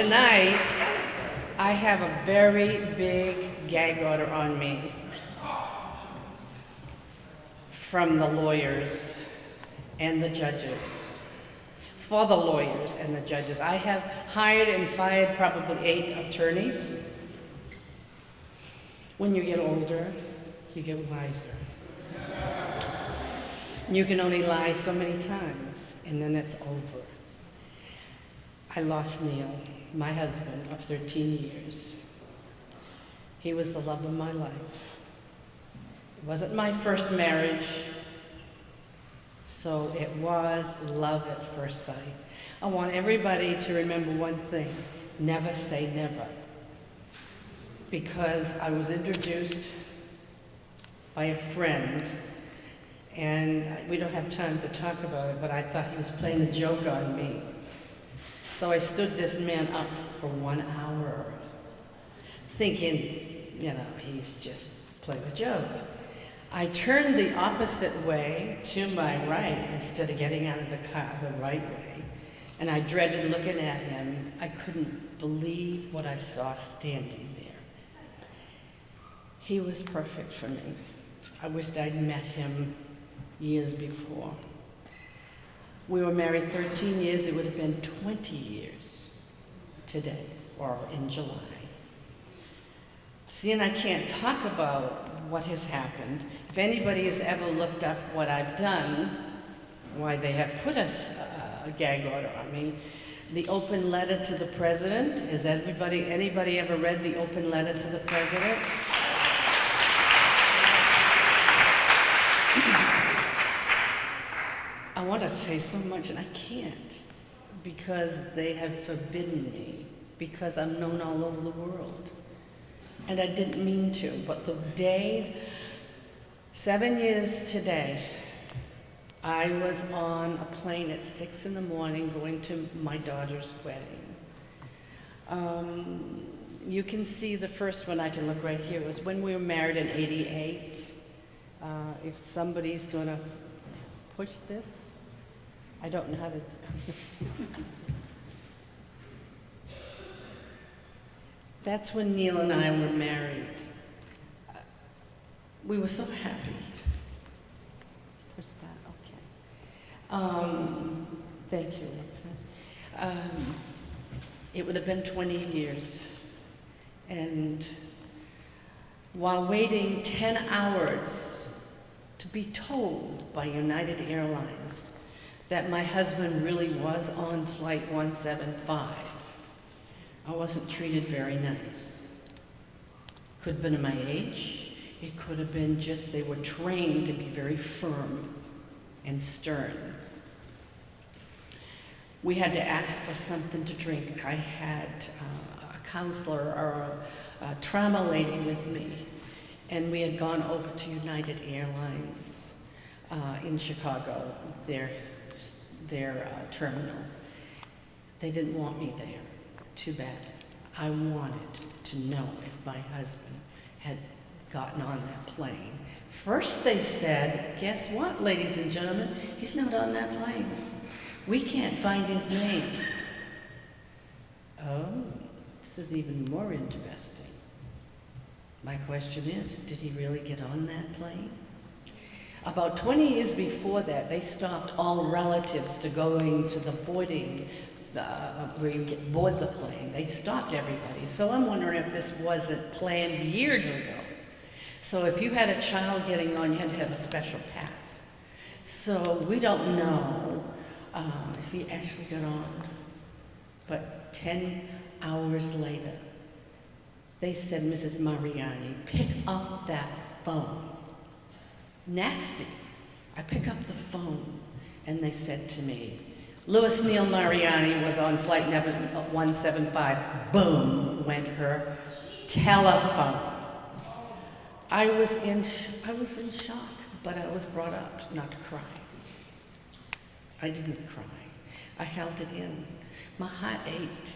tonight, I have a very big gag order on me from the lawyers and the judges. For the lawyers and the judges. I have hired and fired probably 8 attorneys. When you get older, you get wiser. You can only lie so many times, and then it's over. I lost Neil, my husband of 13 years. He was the love of my life. It wasn't my first marriage, so it was love at first sight. I want everybody to remember one thing: never say never. Because I was introduced by a friend, and we don't have time to talk about it, but I thought he was playing a joke on me. So I stood this man up for 1 hour, thinking, he's just playing a joke. I turned the opposite way to my right instead of getting out of the car the right way, and I dreaded looking at him. I couldn't believe what I saw standing there. He was perfect for me. I wished I'd met him years before. We were married 13 years. It would have been 20 years today, or in July. See, and I can't talk about what has happened. If anybody has ever looked up what I've done, why they have put a gag order on me, the open letter to the president. Has anybody ever read the open letter to the president? I want to say so much, and I can't, because they have forbidden me, because I'm known all over the world. And I didn't mean to, but the day, 7 years today, I was on a plane at 6 in the morning going to my daughter's wedding. You can see the first one, I can look right here, was when we were married in '88. If somebody's gonna push this, I don't know how to. That's when Neil and I were married. We were so happy. Push that, okay. Thank you, Lisa. It would have been 20 years. And while waiting 10 hours to be told by United Airlines that my husband really was on flight 175, I wasn't treated very nice. Could have been my age. It could have been just they were trained to be very firm and stern. We had to ask for something to drink. I had a counselor or a trauma lady with me, and we had gone over to United Airlines in Chicago, their terminal. They didn't want me there. Too bad. I wanted to know if my husband had gotten on that plane. First they said, guess what, ladies and gentlemen? He's not on that plane. We can't find his name. Oh, this is even more interesting. My question is, did he really get on that plane? About 20 years before that, they stopped all relatives to going to the boarding where you board the plane. They stopped everybody. So I'm wondering if this wasn't planned years ago. So if you had a child getting on, you had to have a special pass. So we don't know if he actually got on. But 10 hours later, they said, Mrs. Mariani, pick up that phone. Nasty. I pick up the phone, and they said to me, Louis Neil Mariani was on flight number 175. Boom, went her telephone. I was in shock, but I was brought up not to cry. I didn't cry. I held it in. My heart ached.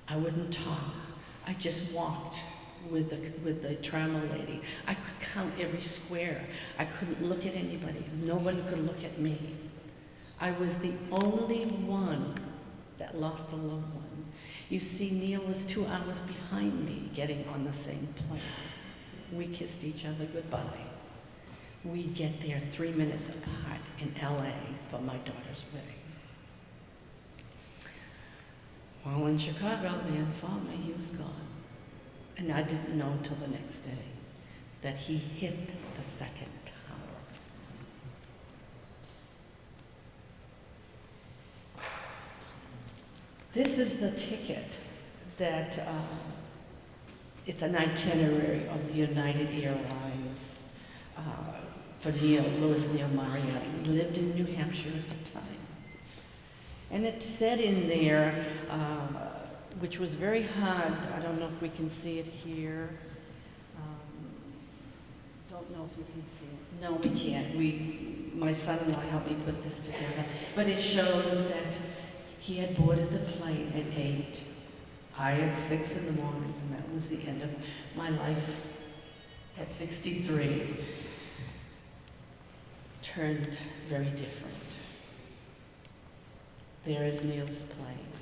I wouldn't talk. I just walked with the trauma lady. I could count every square. I couldn't look at anybody. No one could look at me. I was the only one that lost a loved one. You see, Neil was 2 hours behind me getting on the same plane. We kissed each other goodbye. We get there 3 minutes apart in LA for my daughter's wedding. While in Chicago, they informed me he was gone. And I didn't know until the next day that he hit the second tower. This is the ticket that, it's an itinerary of the United Airlines for Louis Neil Mariani. We lived in New Hampshire at the time. And it said in there, which was very hard, I don't know if we can see it here. Don't know if we can see it. No, we can't. My son-in-law helped me put this together. But it shows that he had boarded the plane at 8. I at 6 in the morning, and that was the end of my life at 63. Turned very different. There is Neil's plane,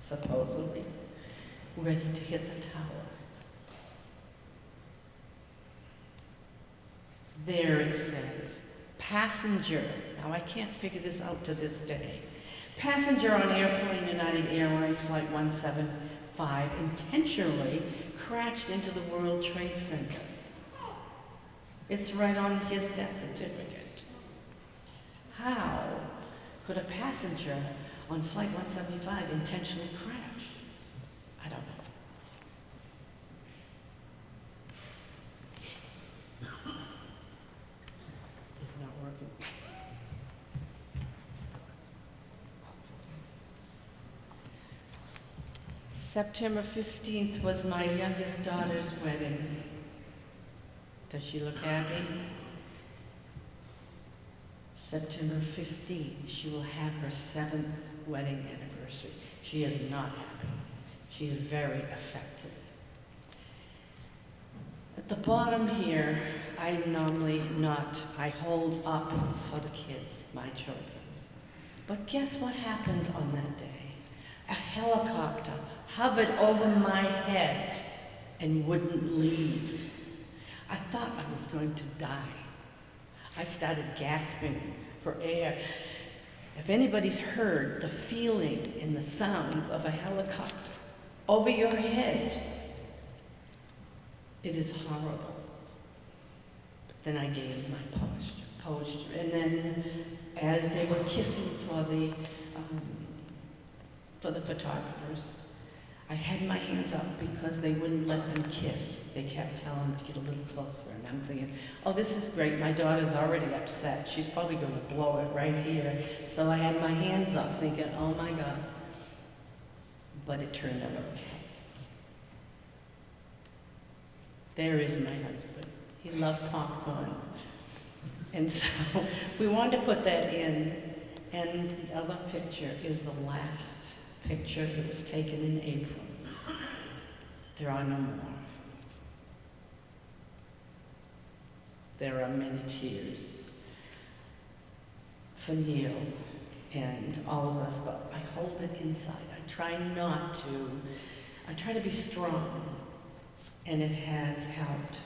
supposedly, ready to hit the tower. There it says, passenger. Now I can't figure this out to this day. Passenger on airplane United Airlines Flight 175 intentionally crashed into the World Trade Center. It's right on his death certificate. How could a passenger on Flight 175 intentionally crash? I don't know. It's not working. September 15th was my youngest daughter's wedding. Does she look happy? September 15th, she will have her 7th wedding anniversary. She is not happy. She is very affected. At the bottom here, I hold up for the kids, my children. But guess what happened on that day? A helicopter hovered over my head and wouldn't leave. I thought I was going to die. I started gasping for air. If anybody's heard the feeling and the sounds of a helicopter over your head, it is horrible. But then I gave my posture. And then as they were kissing for the photographers, I had my hands up because they wouldn't let them kiss. They kept telling them to get a little closer, and I'm thinking, oh, this is great. My daughter's already upset. She's probably going to blow it right here. So I had my hands up thinking, oh my God. But it turned out okay. There is my husband. He loved popcorn. And so we wanted to put that in, and the other picture is the last picture that was taken in April. There are no more. There are many tears for Neil and all of us, but I hold it inside. I try to be strong, and it has helped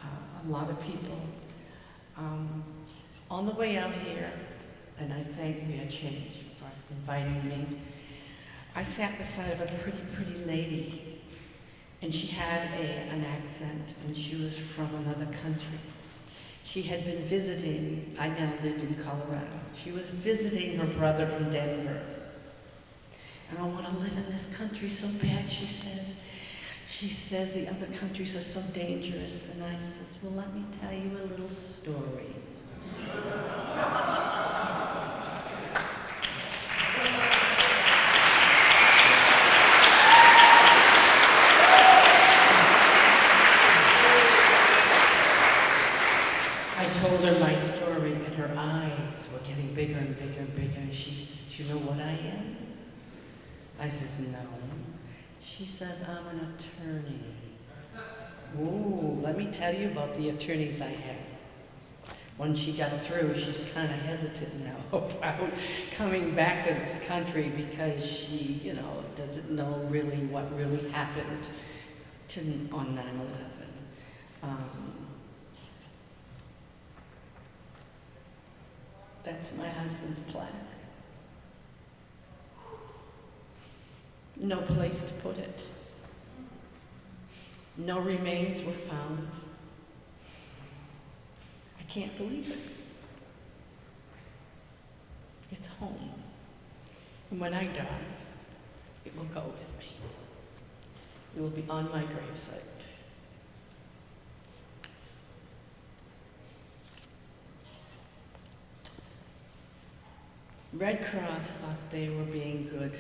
a lot of people. On the way out here, and I thank We Are Change for inviting me, I sat beside of a pretty lady, and she had an accent, and she was from another country. She had been visiting, I now live in Colorado. She was visiting her brother in Denver. And I want to live in this country so bad, she says. She says the other countries are so dangerous. And I says, well, let me tell you a little story. I told her my story, and her eyes were getting bigger and bigger and bigger, and she says, do you know what I am? I says, no. She says, I'm an attorney. Ooh, let me tell you about the attorneys I had. When she got through, she's kind of hesitant now about coming back to this country because she, doesn't know really what really happened on 9/11. That's my husband's plaque. No place to put it. No remains were found. I can't believe it. It's home. And when I die, it will go with me. It will be on my gravesite. Red Cross thought they were being good,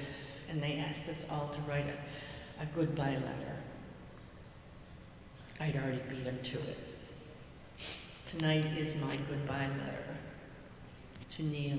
and they asked us all to write a goodbye letter. I'd already beat them to it. Tonight is my goodbye letter to Neil.